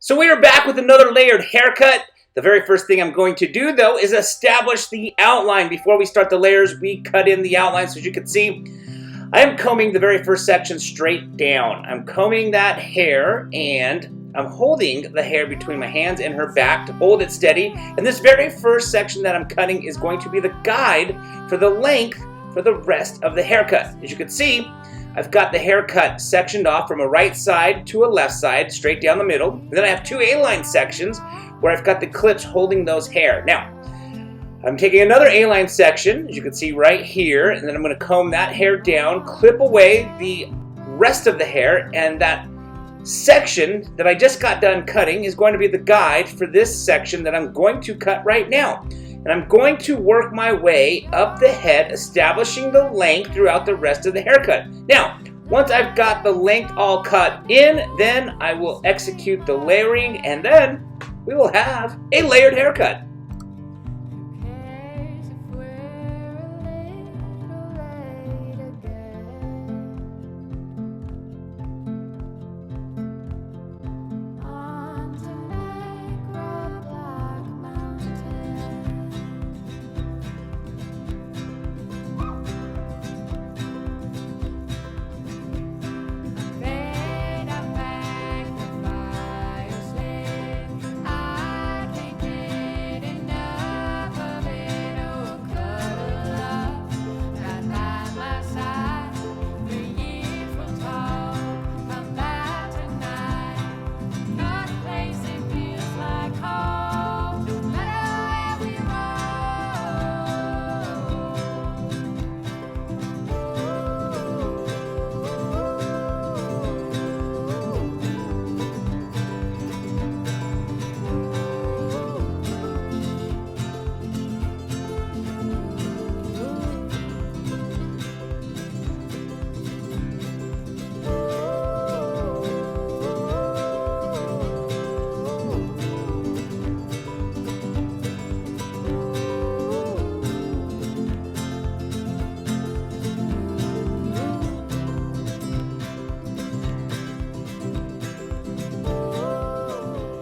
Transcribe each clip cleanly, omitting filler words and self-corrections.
So we are back with another layered haircut. The very first thing I'm going to do though is establish the outline. Before we start the layers, we cut in the outline. So as you can see, I am combing the very first section straight down. I'm combing that hair and I'm holding the hair between my hands and her back to hold it steady. And this very first section that I'm cutting is going to be the guide for the length for the rest of the haircut. As you can see, I've got the haircut sectioned off from a right side to a left side, straight down the middle. And then I have two A-line sections where I've got the clips holding those hair. Now, I'm taking another A-line section, as you can see right here, and then I'm going to comb that hair down, clip away the rest of the hair, and that section that I just got done cutting is going to be the guide for this section that I'm going to cut right now. And I'm going to work my way up the head, establishing the length throughout the rest of the haircut. Now, once I've got the length all cut in, then I will execute the layering, and then we will have a layered haircut.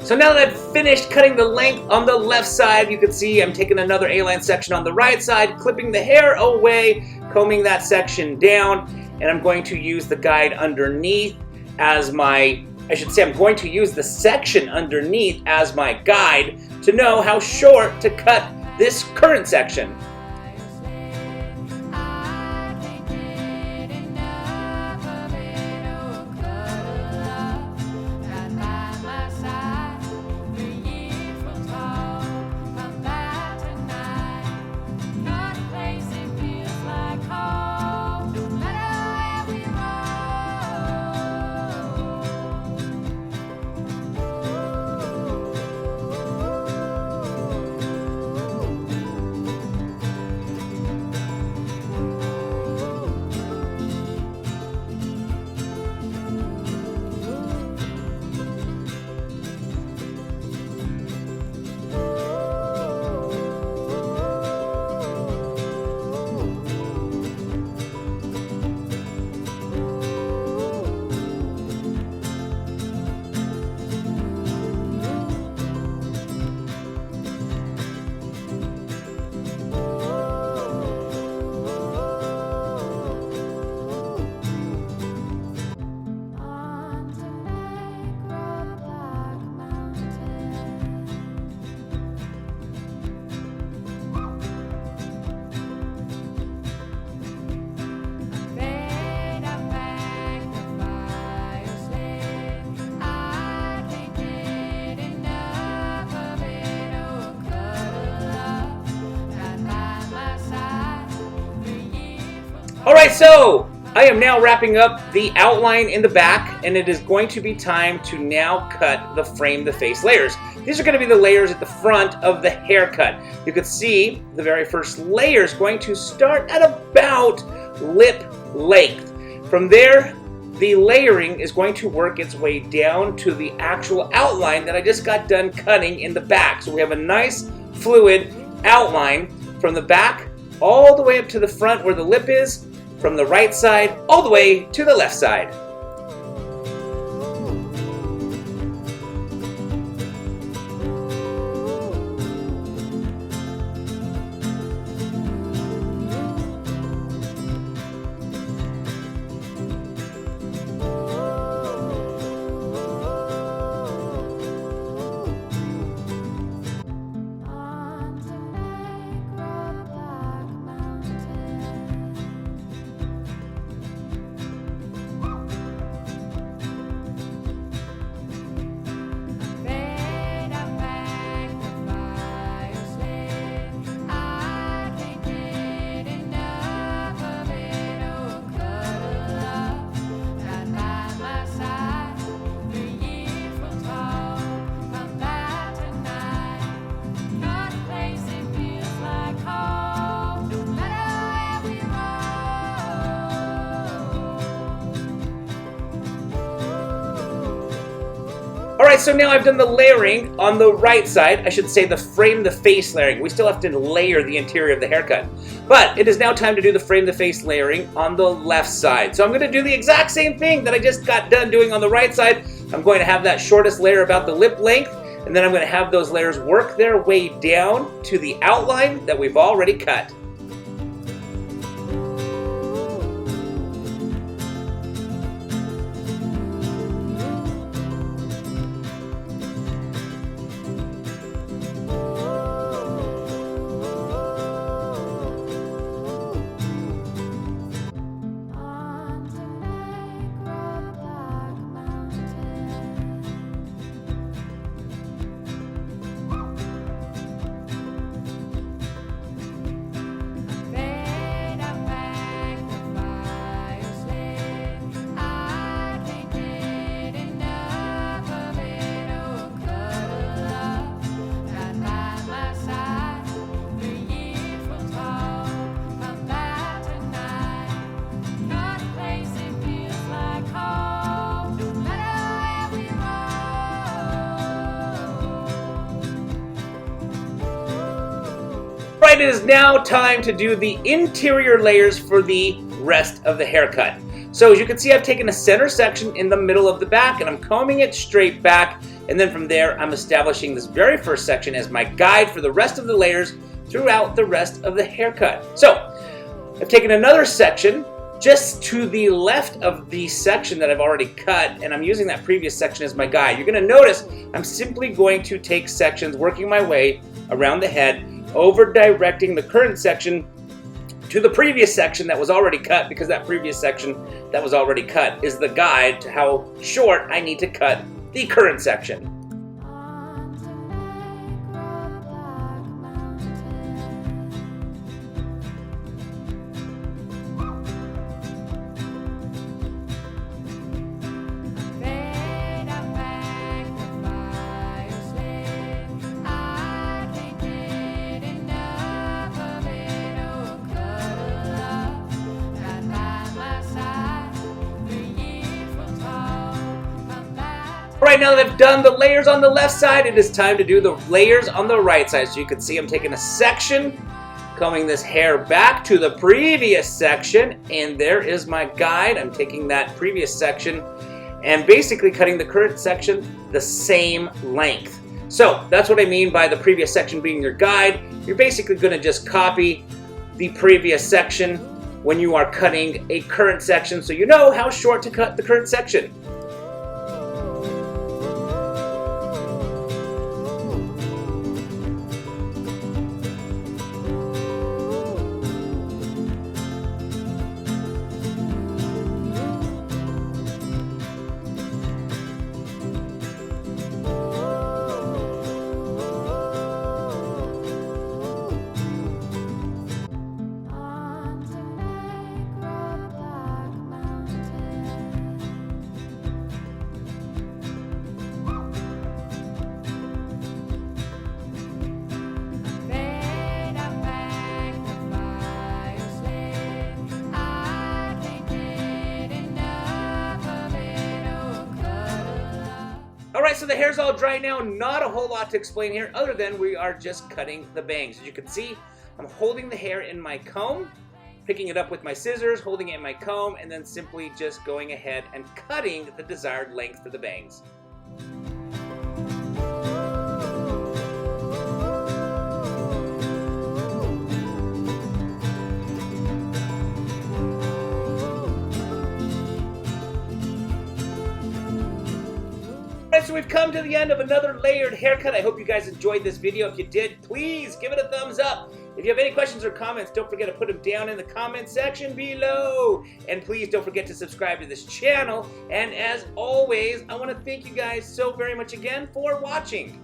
So now that I've finished cutting the length on the left side, you can see I'm taking another A-line section on the right side, clipping the hair away, combing that section down, and I'm going to use the guide underneath as my, I'm going to use the section underneath as my guide to know how short to cut this current section. Alright, so I am now wrapping up the outline in the back, and it is going to be time to now cut the frame the face layers. These are going to be the layers at the front of the haircut. You can see the very first layer is going to start at about lip length. From there, the layering is going to work its way down to the actual outline that I just got done cutting in the back. So we have a nice fluid outline from the back all the way up to the front where the lip is, from the right side all the way to the left side. Alright, so now I've done the layering on the right side. I should say the frame the face layering. We still have to layer the interior of the haircut. But it is now time to do the frame the face layering on the left side. So I'm going to do the exact same thing that I just got done doing on the right side. I'm going to have that shortest layer about the lip length, and then I'm going to have those layers work their way down to the outline that we've already cut. Right, it is now time to do the interior layers for the rest of the haircut. So as you can see, I've taken a center section in the middle of the back and I'm combing it straight back, and then from there I'm establishing this very first section as my guide for the rest of the layers throughout the rest of the haircut. So I've taken another section just to the left of the section that I've already cut, and I'm using that previous section as my guide. You're going to notice I'm simply going to take sections, working my way around the head, over directing the current section to the previous section that was already cut, because that previous section that was already cut is the guide to how short I need to cut the current section. Alright, now that I've done the layers on the left side, it is time to do the layers on the right side. So you can see I'm taking a section, combing this hair back to the previous section, and there is my guide. I'm taking that previous section and basically cutting the current section the same length. So that's what I mean by the previous section being your guide. You're basically going to just copy the previous section when you are cutting a current section, so you know how short to cut the current section. Alright, so the hair's all dry now. Not a whole lot to explain here other than we are just cutting the bangs. As you can see, I'm holding the hair in my comb, picking it up with my scissors, holding it in my comb, and then simply just going ahead and cutting the desired length for the bangs. Alright, so we've come to the end of another layered haircut. I hope you guys enjoyed this video. If you did, please give it a thumbs up. If you have any questions or comments, don't forget to put them down in the comment section below. And please don't forget to subscribe to this channel. And as always, I want to thank you guys so very much again for watching.